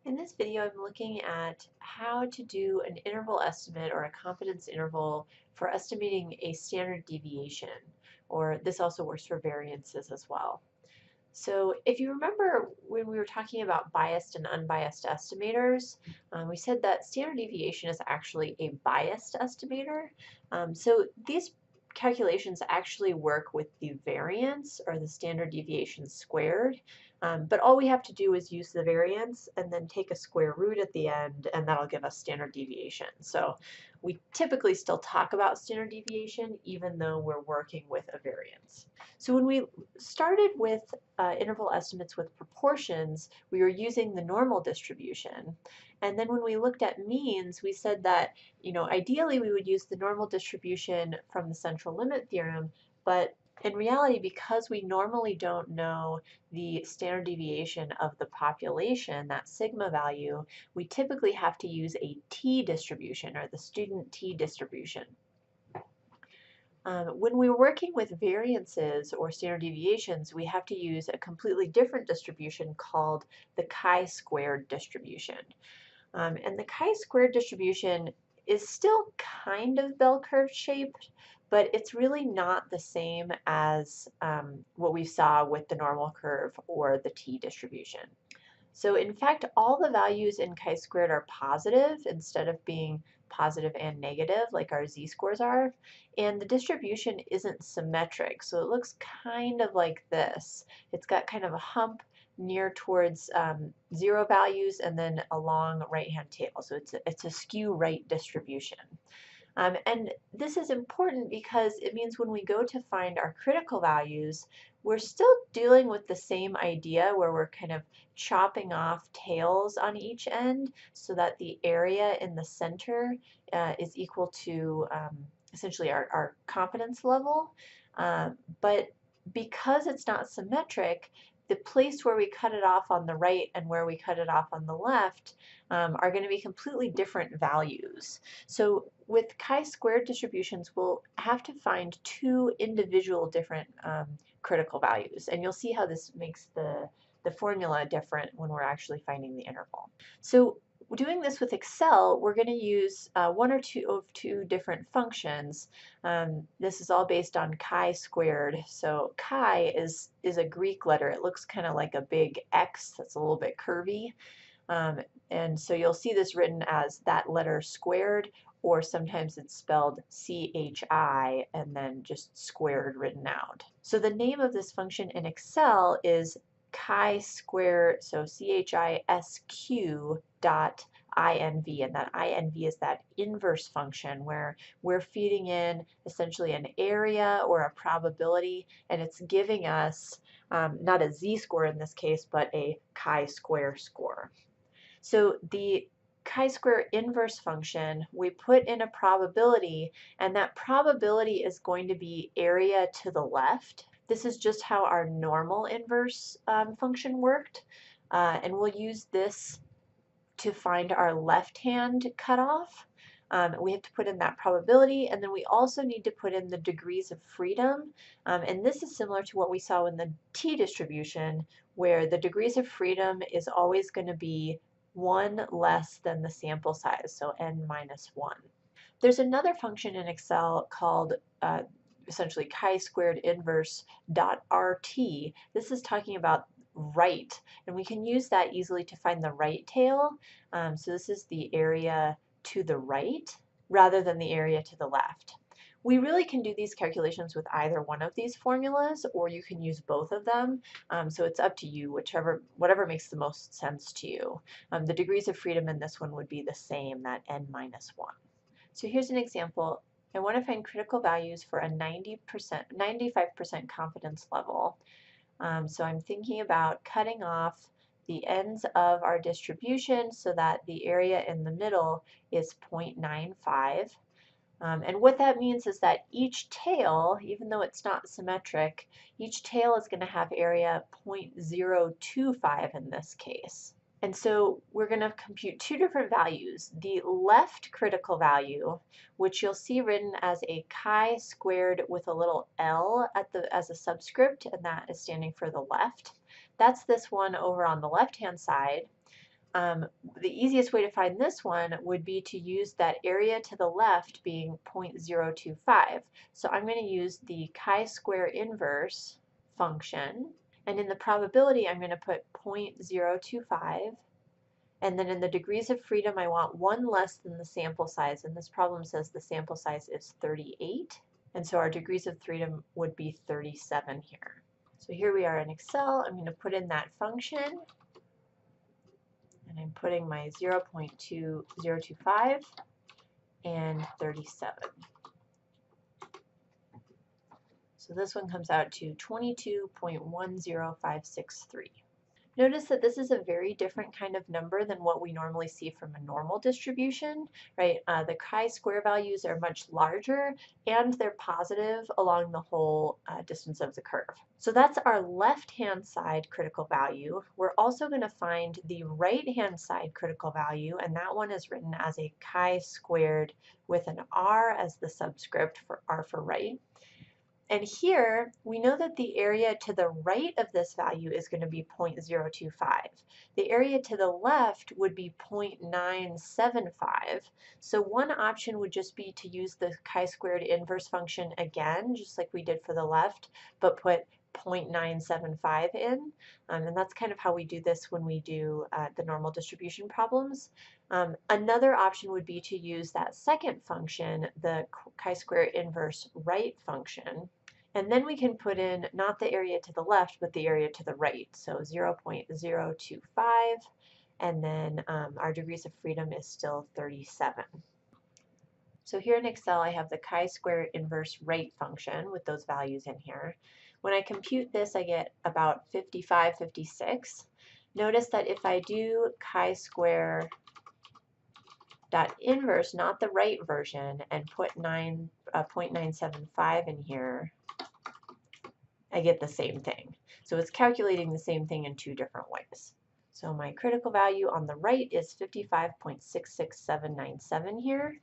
In this video, I'm looking at how to do an interval estimate or a confidence interval for estimating a standard deviation, or this also works for variances as well. So if you remember when we were talking about biased and unbiased estimators, we said that standard deviation is actually a biased estimator. So these calculations actually work with the variance or the standard deviation squared, but all we have to do is use the variance and then take a square root at the end, and that'll give us standard deviation. So we typically still talk about standard deviation even though we're working with a variance. So when we started with interval estimates with proportions, we were using the normal distribution. And then when we looked at means, we said that, ideally we would use the normal distribution from the central limit theorem, but in reality, because we normally don't know the standard deviation of the population, that sigma value, we typically have to use a t-distribution or the student t-distribution. When we're working with variances or standard deviations, we have to use a completely different distribution called the chi-squared distribution. And the chi-squared distribution is still kind of bell curve shaped, but it's really not the same as what we saw with the normal curve or the t-distribution. So in fact, all the values in chi-squared are positive instead of being positive and negative like our z-scores are, and the distribution isn't symmetric, so it looks kind of like this. It's got kind of a hump near towards zero values and then a long right-hand tail, so it's a skew right distribution. And this is important because it means when we go to find our critical values, we're still dealing with the same idea where we're kind of chopping off tails on each end so that the area in the center is equal to essentially our confidence level. But because it's not symmetric, the place where we cut it off on the right and where we cut it off on the left are going to be completely different values. So with chi-squared distributions, we'll have to find two individual different critical values, and you'll see how this makes the formula different when we're actually finding the interval. So doing this with Excel, we're going to use one or two different functions. This is all based on chi-squared. So chi is a Greek letter. It looks kind of like a big X that's a little bit curvy. And so you'll see this written as that letter squared, or sometimes it's spelled CHI and then just squared written out. So the name of this function in Excel is chi-square, so CHISQ dot INV, and that INV is that inverse function where we're feeding in essentially an area or a probability, and it's giving us not a z-score in this case, but a chi-square score. So the chi-square inverse function, we put in a probability, and that probability is going to be area to the left. This is just how our normal inverse function worked, and we'll use this to find our left-hand cutoff. We have to put in that probability, and then we also need to put in the degrees of freedom, and this is similar to what we saw in the t-distribution, where the degrees of freedom is always going to be 1 less than the sample size, so n minus 1. There's another function in Excel called essentially chi-squared inverse dot RT. This is talking about right, and we can use that easily to find the right tail. So this is the area to the right rather than the area to the left. We really can do these calculations with either one of these formulas, or you can use both of them. So it's up to you, whatever makes the most sense to you. The degrees of freedom in this one would be the same, that n minus 1. So here's an example. I want to find critical values for a 95% confidence level. So I'm thinking about cutting off the ends of our distribution so that the area in the middle is 0.95. And what that means is that each tail, even though it's not symmetric, each tail is going to have area 0.025 in this case. And so we're going to compute two different values. The left critical value, which you'll see written as a chi-squared with a little L as a subscript, and that is standing for the left. That's this one over on the left-hand side. the easiest way to find this one would be to use that area to the left being 0.025. So I'm going to use the chi-square inverse function, and in the probability I'm going to put 0.025, and then in the degrees of freedom I want one less than the sample size, and this problem says the sample size is 38, and so our degrees of freedom would be 37 here. So here we are in Excel. I'm going to put in that function, and I'm putting my 0.2025 and 37. So this one comes out to 22.10563. Notice that this is a very different kind of number than what we normally see from a normal distribution, right? The chi-square values are much larger and they're positive along the whole distance of the curve. So that's our left-hand side critical value. We're also going to find the right-hand side critical value, and that one is written as a chi-squared with an r as the subscript for r for right. And here, we know that the area to the right of this value is going to be 0.025. The area to the left would be 0.975. So one option would just be to use the chi-squared inverse function again, just like we did for the left, but put 0.975 in. And that's kind of how we do this when we do the normal distribution problems. Another option would be to use that second function, the chi-square inverse right function. And then we can put in not the area to the left, but the area to the right. So 0.025, and then our degrees of freedom is still 37. So here in Excel, I have the chi-square inverse right function with those values in here. When I compute this, I get about 55, 56. Notice that if I do chi-square dot inverse, not the right version, and put 0.975 in here, I get the same thing. So it's calculating the same thing in two different ways. So my critical value on the right is 55.66797 here.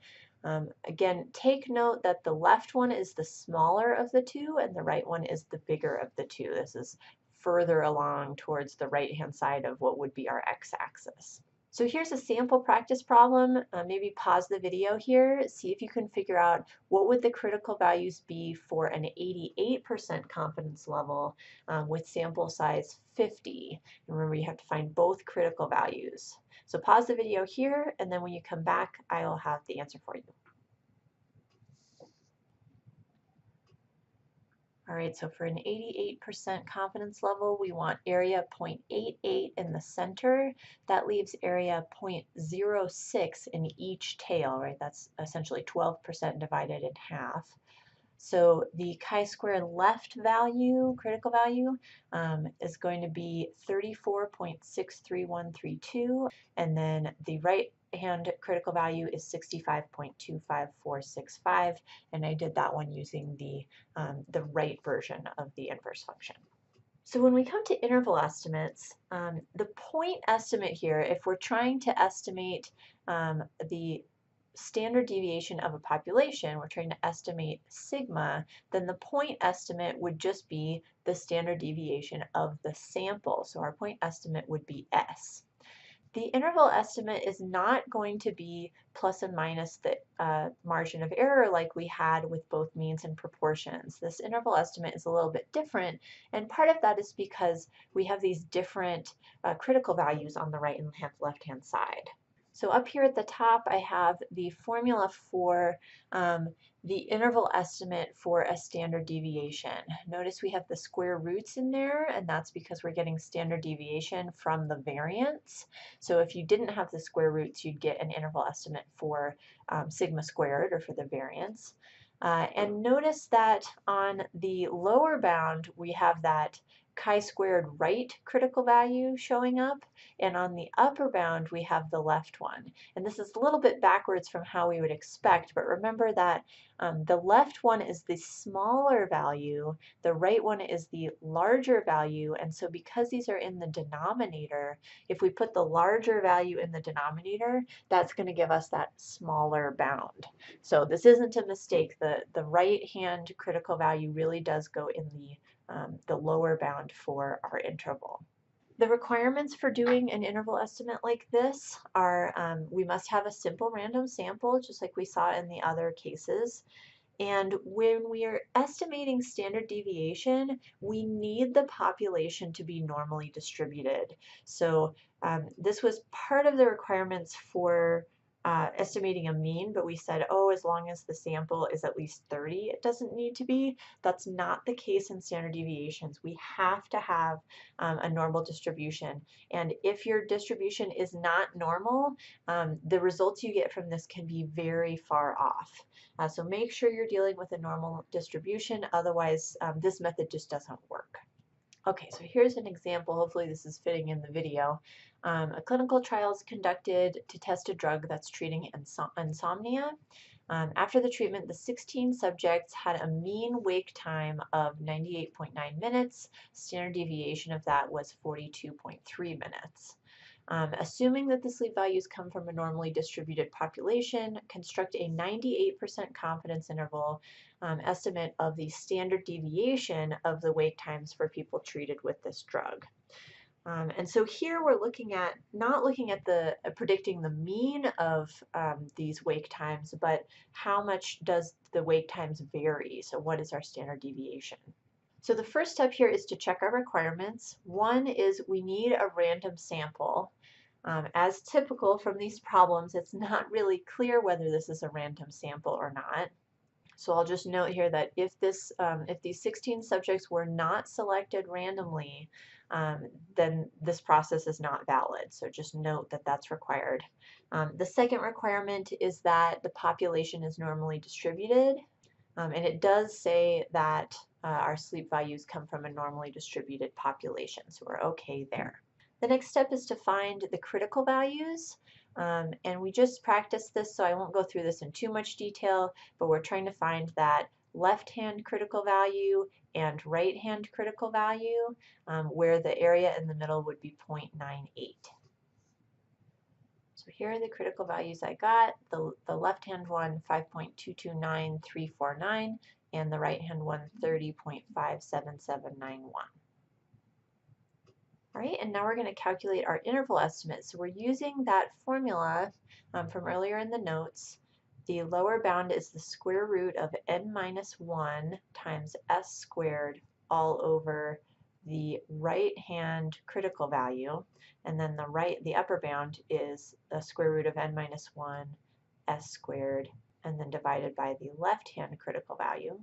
Again, take note that the left one is the smaller of the two and the right one is the bigger of the two. This is further along towards the right-hand side of what would be our x-axis. So here's a sample practice problem. Maybe pause the video here, see if you can figure out what would the critical values be for an 88% confidence level with sample size 50. And remember, you have to find both critical values. So pause the video here, and then when you come back, I will have the answer for you. All right, so for an 88% confidence level, we want area 0.88 in the center. That leaves area 0.06 in each tail, right? That's essentially 12% divided in half. So the chi-square left value, critical value, is going to be 34.63132, and then the right hand critical value is 65.25465, and I did that one using the right version of the inverse function. So when we come to interval estimates, the point estimate here, if we're trying to estimate the standard deviation of a population, we're trying to estimate sigma, then the point estimate would just be the standard deviation of the sample. So our point estimate would be S. The interval estimate is not going to be plus and minus the margin of error like we had with both means and proportions. This interval estimate is a little bit different, and part of that is because we have these different critical values on the right and left-hand side. So up here at the top, I have the formula for the interval estimate for a standard deviation. Notice we have the square roots in there, and that's because we're getting standard deviation from the variance. So if you didn't have the square roots, you'd get an interval estimate for sigma squared, or for the variance. And notice that on the lower bound, we have that chi-squared right critical value showing up, and on the upper bound we have the left one. And this is a little bit backwards from how we would expect, but remember that the left one is the smaller value, the right one is the larger value, and so because these are in the denominator, if we put the larger value in the denominator, that's going to give us that smaller bound. So this isn't a mistake. The right hand critical value really does go in the lower bound for our interval. The requirements for doing an interval estimate like this are we must have a simple random sample, just like we saw in the other cases. And when we are estimating standard deviation, we need the population to be normally distributed. So this was part of the requirements for estimating a mean, but we said, oh, as long as the sample is at least 30, it doesn't need to be. That's not the case in standard deviations. We have to have a normal distribution. And if your distribution is not normal, the results you get from this can be very far off. So make sure you're dealing with a normal distribution, otherwise this method just doesn't work. Okay, so here's an example. Hopefully this is fitting in the video. A clinical trial is conducted to test a drug that's treating insomnia. After the treatment, the 16 subjects had a mean wake time of 98.9 minutes. Standard deviation of that was 42.3 minutes. Assuming that the sleep values come from a normally distributed population, construct a 98% confidence interval estimate of the standard deviation of the wake times for people treated with this drug. And so here we're looking at, not looking at the predicting the mean of these wake times, but how much does the wake times vary? So what is our standard deviation? So the first step here is to check our requirements. One is we need a random sample. As typical from these problems, it's not really clear whether this is a random sample or not. So I'll just note here that if these 16 subjects were not selected randomly, then this process is not valid. So just note that that's required. The second requirement is that the population is normally distributed. And it does say that our sleep values come from a normally distributed population, so we're okay there. The next step is to find the critical values, and we just practiced this, so I won't go through this in too much detail, but we're trying to find that left-hand critical value and right-hand critical value, where the area in the middle would be 0.98. So here are the critical values I got. The left-hand one, 5.229349, and the right-hand one, 30.57791. All right, and now we're going to calculate our interval estimate. So we're using that formula from earlier in the notes. The lower bound is the square root of n minus 1 times s squared all over the right-hand critical value, and then the upper bound is the square root of n minus 1 s squared, and then divided by the left-hand critical value.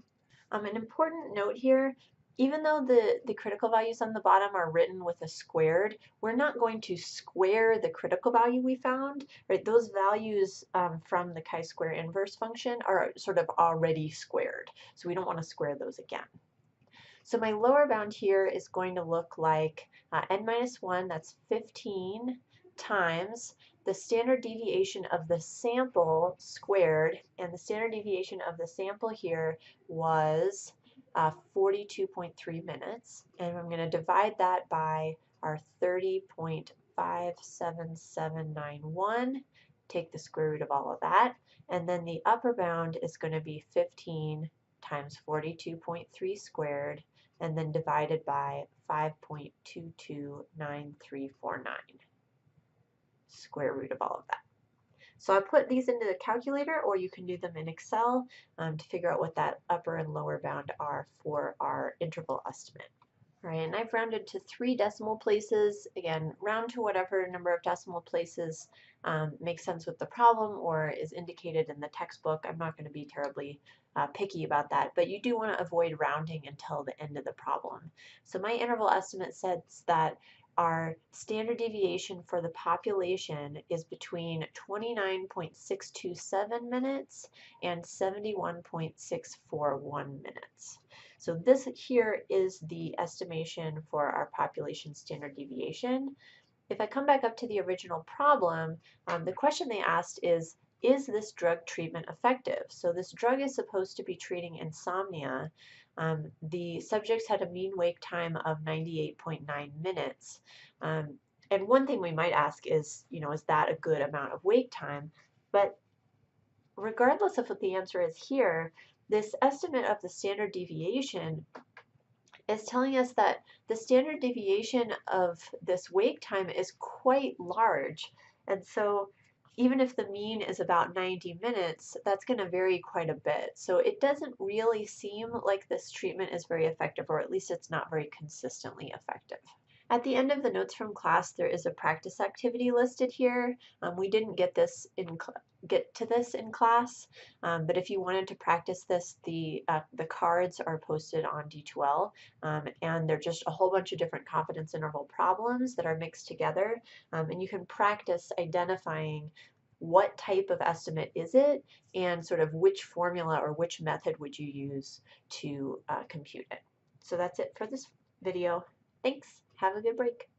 An important note here, even though the critical values on the bottom are written with a squared, we're not going to square the critical value we found, right? Those values from the chi-square inverse function are sort of already squared, so we don't want to square those again. So my lower bound here is going to look like n minus 1, that's 15, times the standard deviation of the sample squared, and the standard deviation of the sample here was 42.3 minutes, and I'm going to divide that by our 30.57791, take the square root of all of that, and then the upper bound is going to be 15 times 42.3 squared, and then divided by 5.229349, square root of all of that. So I put these into the calculator, or you can do them in Excel to figure out what that upper and lower bound are for our interval estimate. All right, and I've rounded to 3 decimal places. Again, round to whatever number of decimal places makes sense with the problem or is indicated in the textbook. I'm not going to be terribly picky about that, but you do want to avoid rounding until the end of the problem. So my interval estimate says that our standard deviation for the population is between 29.627 minutes and 71.641 minutes. So this here is the estimation for our population standard deviation. If I come back up to the original problem, the question they asked is this drug treatment effective? So this drug is supposed to be treating insomnia. The subjects had a mean wake time of 98.9 minutes. And one thing we might ask is, is that a good amount of wake time? But regardless of what the answer is here, this estimate of the standard deviation is telling us that the standard deviation of this wake time is quite large. And so even if the mean is about 90 minutes, that's going to vary quite a bit. So it doesn't really seem like this treatment is very effective, or at least it's not very consistently effective. At the end of the notes from class, there is a practice activity listed here. We didn't get to this in class, but if you wanted to practice this, the cards are posted on D2L, and they're just a whole bunch of different confidence interval problems that are mixed together, and you can practice identifying what type of estimate is it, and sort of which formula or which method would you use to compute it. So that's it for this video. Thanks. Have a good break.